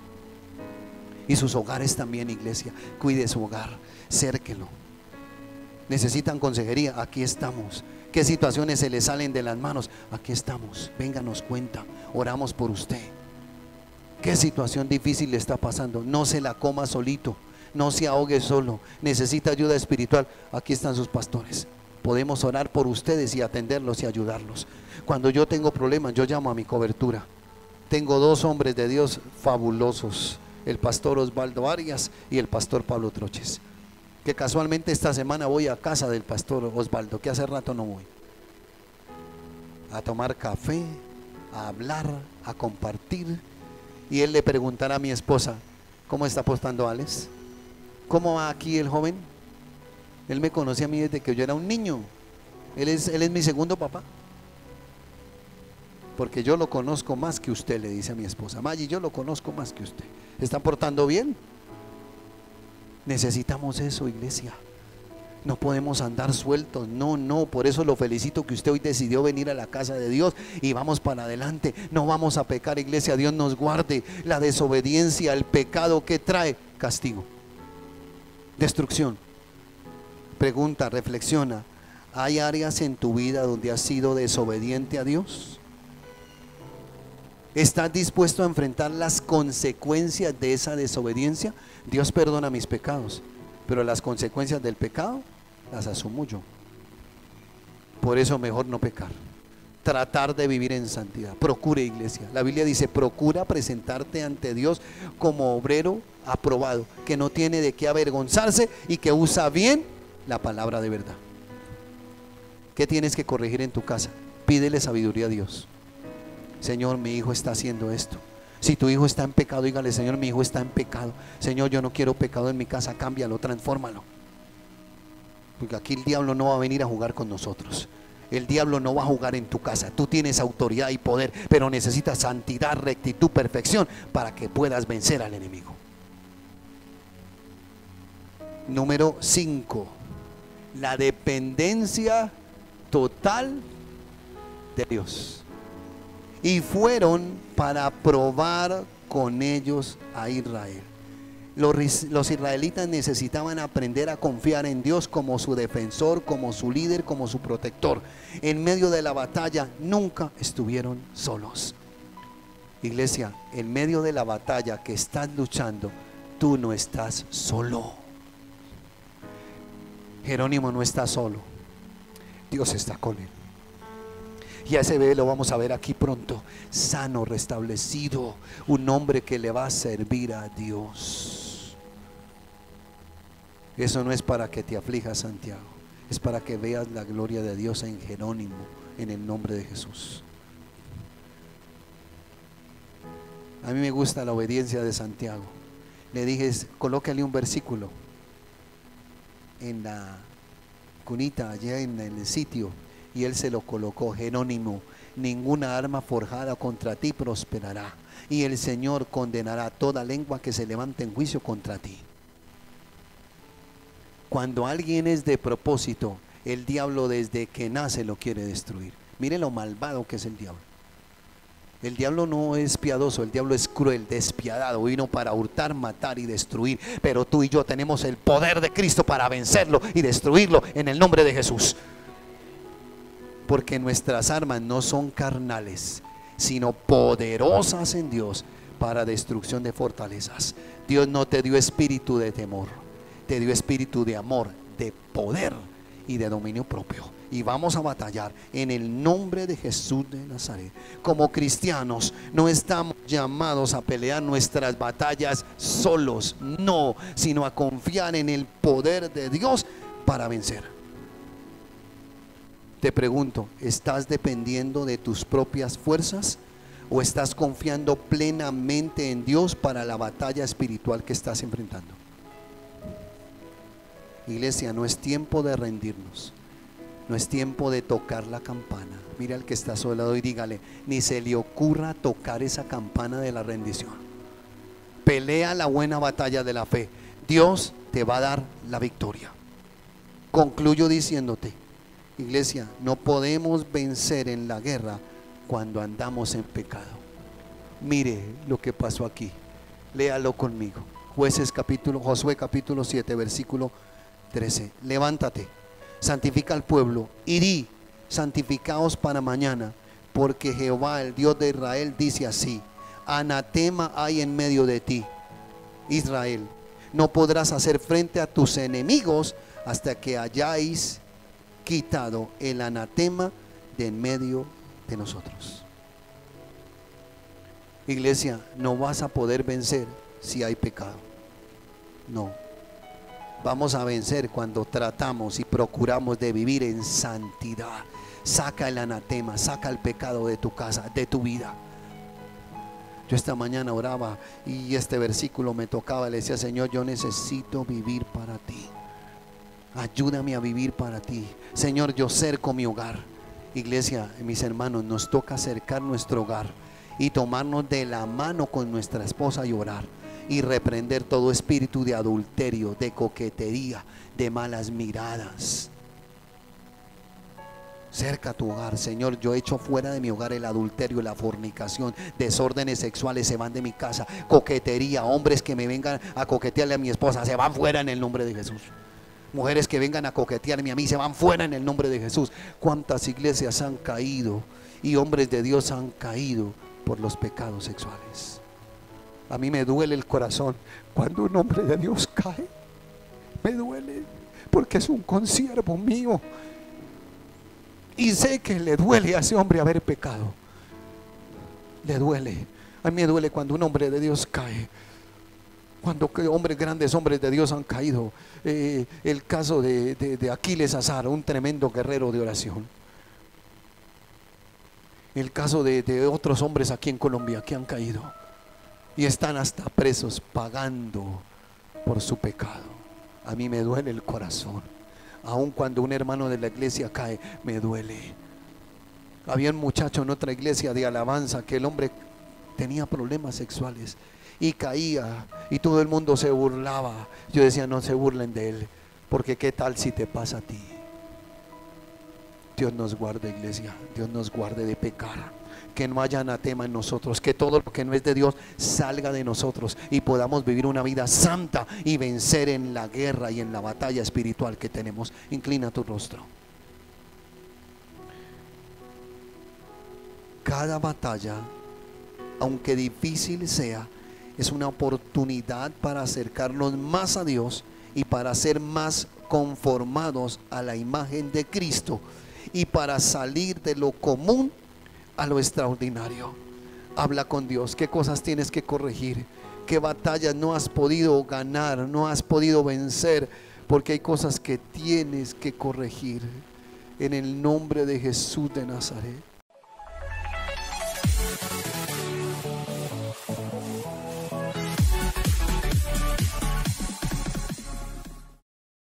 Y sus hogares también, iglesia. Cuide su hogar, cérquelo. Necesitan consejería, aquí estamos. ¿Qué situaciones se le salen de las manos? Aquí estamos. Venga, nos cuenta, oramos por usted. ¿Qué situación difícil le está pasando? No se la coma solito, no se ahogue solo. Necesita ayuda espiritual. Aquí están sus pastores. Podemos orar por ustedes y atenderlos y ayudarlos. Cuando yo tengo problemas, yo llamo a mi cobertura. Tengo 2 hombres de Dios fabulosos, el pastor Osvaldo Arias y el pastor Pablo Troches, que casualmente esta semana voy a casa del pastor Osvaldo, que hace rato no voy, a tomar café, a hablar, a compartir. Y él le preguntará a mi esposa: ¿cómo está apostando Alex? ¿Cómo va aquí el joven? Él me conoce a mí desde que yo era un niño. Él es mi segundo papá, porque yo lo conozco más que usted, le dice a mi esposa. Maggi, yo lo conozco más que usted. ¿Está portando bien? Necesitamos eso, iglesia. No podemos andar sueltos, no, por eso lo felicito que usted hoy decidió venir a la casa de Dios y vamos para adelante. No vamos a pecar, iglesia. Dios nos guarde. La desobediencia, el pecado, que trae castigo, destrucción. Pregunta, reflexiona: ¿hay áreas en tu vida donde has sido desobediente a Dios? ¿Estás dispuesto a enfrentar las consecuencias de esa desobediencia? Dios perdona mis pecados, pero las consecuencias del pecado las asumo yo. Por eso mejor no pecar, tratar de vivir en santidad. Procure, iglesia. La Biblia dice: procura presentarte ante Dios como obrero aprobado, que no tiene de qué avergonzarse y que usa bien la palabra de verdad. ¿Qué tienes que corregir en tu casa? Pídele sabiduría a Dios. Señor, mi hijo está haciendo esto. Si tu hijo está en pecado, dígale: Señor, mi hijo está en pecado. Señor, yo no quiero pecado en mi casa, cámbialo, transfórmalo. Porque aquí el diablo no va a venir a jugar con nosotros. El diablo no va a jugar en tu casa. Tú tienes autoridad y poder, pero necesitas santidad, rectitud, perfección para que puedas vencer al enemigo. Número 5, la dependencia total de Dios. Y fueron para probar con ellos a Israel. Los israelitas necesitaban aprender a confiar en Dios como su defensor, como su líder, como su protector. En medio de la batalla nunca estuvieron solos. Iglesia, en medio de la batalla que estás luchando, tú no estás solo. Jerónimo no está solo, Dios está con él. Y a ese bebé lo vamos a ver aquí pronto, sano, restablecido, un hombre que le va a servir a Dios. Eso no es para que te aflijas, Santiago, es para que veas la gloria de Dios en Jerónimo, en el nombre de Jesús. A mí me gusta la obediencia de Santiago. Le dije: colócale un versículo en la cunita, allá en el sitio. Y él se lo colocó: Jerónimo, ninguna arma forjada contra ti prosperará, y el Señor condenará toda lengua que se levante en juicio contra ti. Cuando alguien es de propósito, el diablo desde que nace lo quiere destruir. Mire lo malvado que es el diablo. El diablo no es piadoso, el diablo es cruel, despiadado. Vino para hurtar, matar y destruir. Pero tú y yo tenemos el poder de Cristo para vencerlo y destruirlo en el nombre de Jesús. Porque nuestras armas no son carnales, sino poderosas en Dios para destrucción de fortalezas. Dios no te dio espíritu de temor, te dio espíritu de amor, de poder y de dominio propio. Y vamos a batallar en el nombre de Jesús de Nazaret. Como cristianos no estamos llamados a pelear nuestras batallas solos, no, sino a confiar en el poder de Dios para vencer. Te pregunto, ¿estás dependiendo de tus propias fuerzas o estás confiando plenamente en Dios para la batalla espiritual que estás enfrentando? Iglesia, no es tiempo de rendirnos, no es tiempo de tocar la campana. Mira al que está a su lado y dígale, ni se le ocurra tocar esa campana de la rendición. Pelea la buena batalla de la fe. Dios te va a dar la victoria. Concluyo diciéndote, iglesia, no podemos vencer en la guerra cuando andamos en pecado. Mire lo que pasó aquí. Léalo conmigo. Josué capítulo 7, versículo 13. Levántate, santifica al pueblo y di, santificaos para mañana, porque Jehová, el Dios de Israel, dice así: anatema hay en medio de ti, Israel. No podrás hacer frente a tus enemigos hasta que hayáis quitado el anatema de en medio de nosotros. Iglesia, no vas a poder vencer si hay pecado. No. Vamos a vencer cuando tratamos y procuramos de vivir en santidad. Saca el anatema, saca el pecado de tu casa, de tu vida. Yo esta mañana oraba y este versículo me tocaba. Le decía, Señor, yo necesito vivir para ti. Ayúdame a vivir para ti. Señor, yo cerco mi hogar. Iglesia, mis hermanos, nos toca acercar nuestro hogar y tomarnos de la mano con nuestra esposa y orar y reprender todo espíritu de adulterio, de coquetería, de malas miradas. Cerca tu hogar. Señor, yo echo fuera de mi hogar el adulterio, la fornicación, desórdenes sexuales se van de mi casa, coquetería, hombres que me vengan a coquetearle a mi esposa se van fuera en el nombre de Jesús. Mujeres que vengan a coquetearme a mí se van fuera en el nombre de Jesús. Cuántas iglesias han caído y hombres de Dios han caído por los pecados sexuales. A mí me duele el corazón cuando un hombre de Dios cae. Me duele porque es un consiervo mío y sé que le duele a ese hombre haber pecado. Le duele. A mí me duele cuando un hombre de Dios cae. Cuando hombres grandes, hombres de Dios han caído. El caso de Aquiles Azar, un tremendo guerrero de oración. El caso de otros hombres aquí en Colombia que han caído y están hasta presos pagando por su pecado. A mí me duele el corazón. Aun cuando un hermano de la iglesia cae, me duele. Había un muchacho en otra iglesia de alabanza que el hombre tenía problemas sexuales y caía y todo el mundo se burlaba. Yo decía, no se burlen de él, porque qué tal si te pasa a ti. Dios nos guarde, iglesia. Dios nos guarde de pecar. Que no haya anatema en nosotros, que todo lo que no es de Dios salga de nosotros y podamos vivir una vida santa y vencer en la guerra y en la batalla espiritual que tenemos. Inclina tu rostro. Cada batalla, aunque difícil sea, es una oportunidad para acercarnos más a Dios y para ser más conformados a la imagen de Cristo y para salir de lo común a lo extraordinario. Habla con Dios. ¿Qué cosas tienes que corregir? ¿Qué batallas no has podido ganar, no has podido vencer? Porque hay cosas que tienes que corregir en el nombre de Jesús de Nazaret.